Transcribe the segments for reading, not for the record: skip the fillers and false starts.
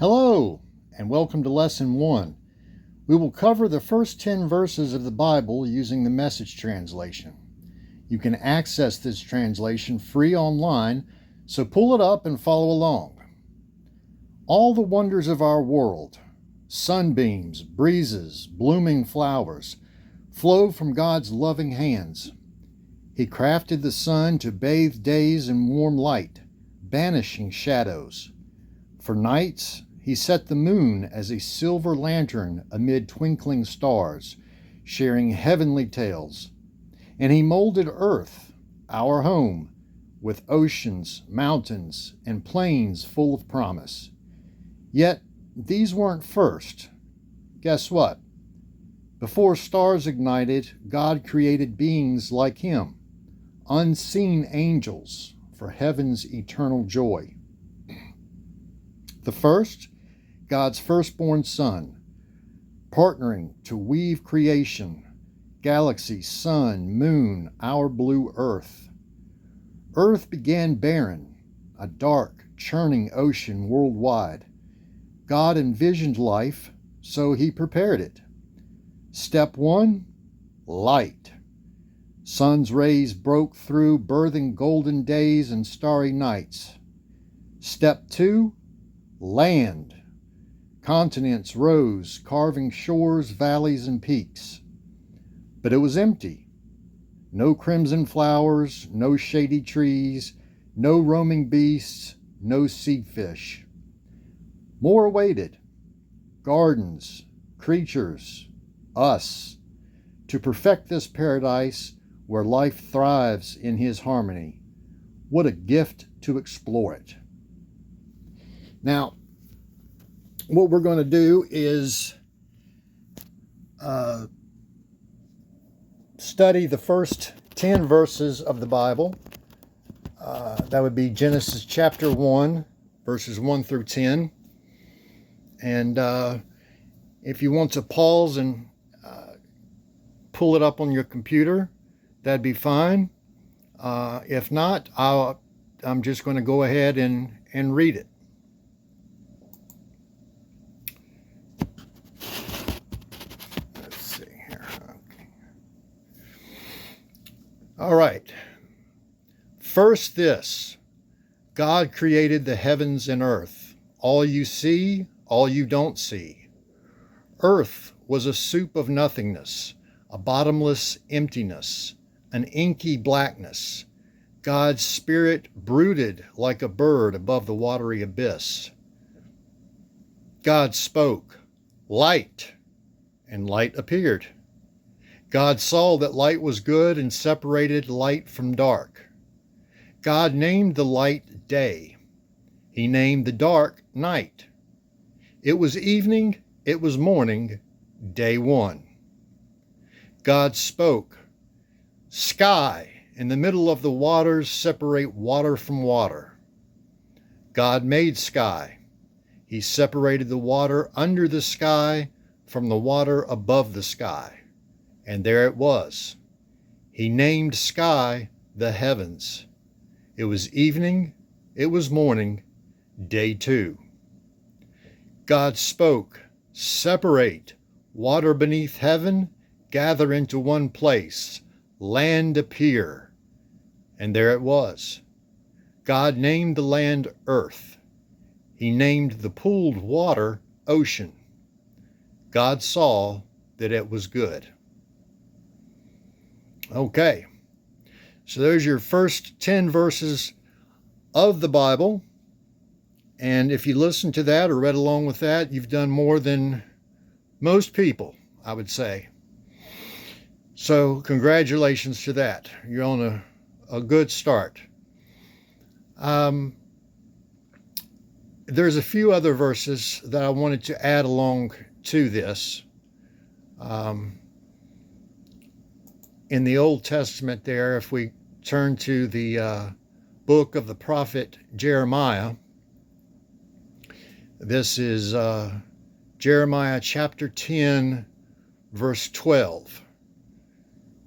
Hello, and welcome to Lesson 1. We will cover the first 10 verses of the Bible using the Message translation. You can access this translation free online, so pull it up and follow along. All the wonders of our world, sunbeams, breezes, blooming flowers, flow from God's loving hands. He crafted the sun to bathe days in warm light, banishing shadows. For nights, he set the moon as a silver lantern amid twinkling stars, sharing heavenly tales. And he molded earth, our home, with oceans, mountains, and plains full of promise. Yet, these weren't first. Guess what? Before stars ignited, God created beings like him, unseen angels for heaven's eternal joy. The first, God's firstborn Son, partnering to weave creation, galaxy, sun, moon, our blue earth. Earth began barren, a dark, churning ocean worldwide. God envisioned life, so he prepared it. Step 1, light. Sun's rays broke through, birthing golden days and starry nights. Step 2, land. Continents rose, carving shores, valleys, and peaks. But it was empty. No crimson flowers, no shady trees, no roaming beasts, no sea fish. More awaited. Gardens, creatures, us, to perfect this paradise where life thrives in his harmony. What a gift to explore it. Now, what we're going to do is study the first 10 verses of the Bible. That would be Genesis chapter 1, verses 1 through 10. And if you want to pause and pull it up on your computer, that'd be fine. If not, I'm just going to go ahead and read it. All right. First this, God created the heavens and earth, all you see, all you don't see. Earth was a soup of nothingness, a bottomless emptiness, an inky blackness. God's spirit brooded like a bird above the watery abyss. God spoke, light, and light appeared. God saw that light was good and separated light from dark. God named the light day. He named the dark night. It was evening, it was morning, day one. God spoke, sky, in the middle of the waters separate water from water. God made sky. He separated the water under the sky from the water above the sky. And there it was. He named sky the heavens. It was evening, it was morning, day two. God spoke, separate, water beneath heaven, gather into one place, land appear. And there it was. God named the land earth. He named the pooled water ocean. God saw that it was good. Okay, so there's your first 10 verses of the Bible. And if you listen to that or read along with that, you've done more than most people, I would say. So congratulations to that. You're on a good start. There's a few other verses that I wanted to add along to this. In the Old Testament there, if we turn to the book of the prophet Jeremiah, this is Jeremiah chapter 10, verse 12.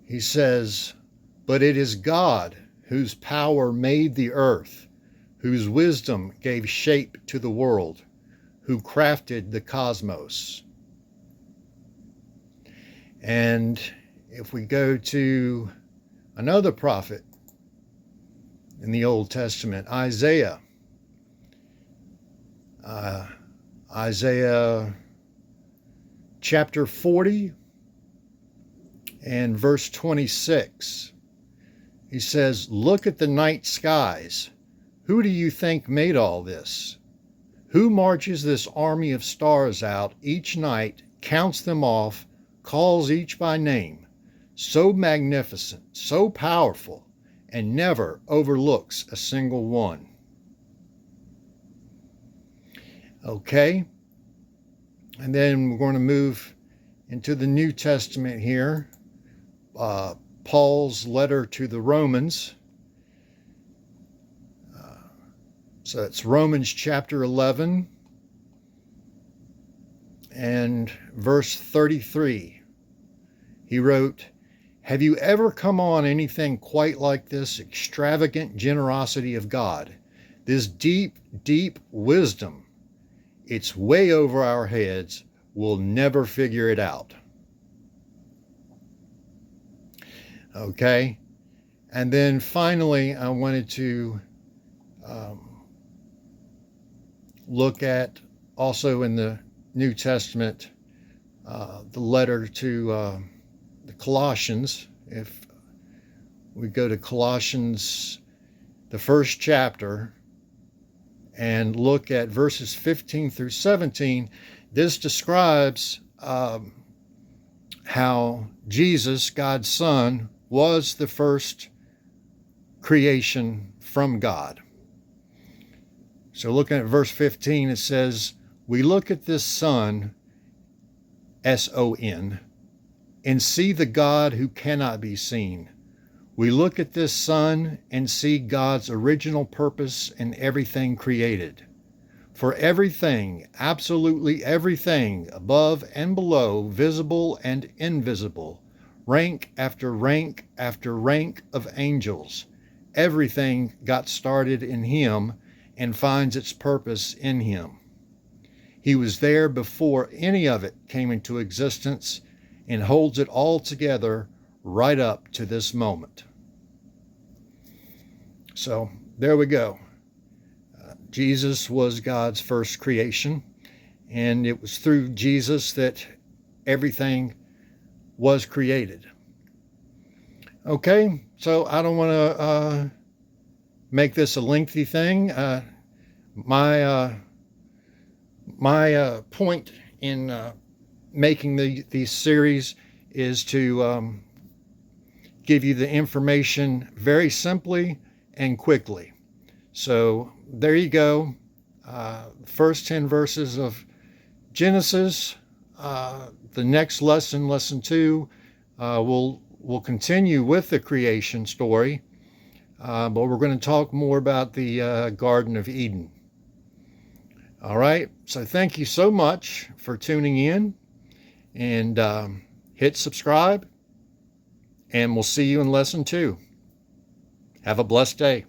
He says, "But it is God whose power made the earth, whose wisdom gave shape to the world, who crafted the cosmos. And if we go to another prophet in the Old Testament, Isaiah, Isaiah chapter 40 and verse 26, he says, "Look at the night skies. Who do you think made all this? Who marches this army of stars out each night, counts them off, calls each by name, so magnificent, so powerful, and never overlooks a single one?" Okay, and then we're going to move into the New Testament here. Paul's letter to the Romans. So it's Romans chapter 11 and verse 33. He wrote, "Have you ever come on anything quite like this extravagant generosity of God? This deep, deep wisdom. It's way over our heads. We'll never figure it out." Okay. And then finally, I wanted to look at also in the New Testament, the letter to the Colossians. If we go to Colossians, the first chapter, and look at verses 15 through 17, this describes how Jesus, God's Son, was the first creation from God. So looking at verse 15, it says, "We look at this Son, S-O-N, and see the God who cannot be seen. We look at this Son and see God's original purpose in everything created. For everything, absolutely everything, above and below, visible and invisible, rank after rank after rank of angels, everything got started in Him and finds its purpose in Him. He was there before any of it came into existence and holds it all together right up to this moment." So there we go. Jesus was God's first creation, and it was through Jesus that everything was created. Okay, so I don't want to make this a lengthy thing. My point in making these series is to give you the information very simply and quickly. So there you go. First 10 verses of Genesis. The next lesson, lesson 2, we'll continue with the creation story, but we're going to talk more about the Garden of Eden. All right, so thank you so much for tuning in, and hit subscribe, and we'll see you in lesson 2. Have a blessed day.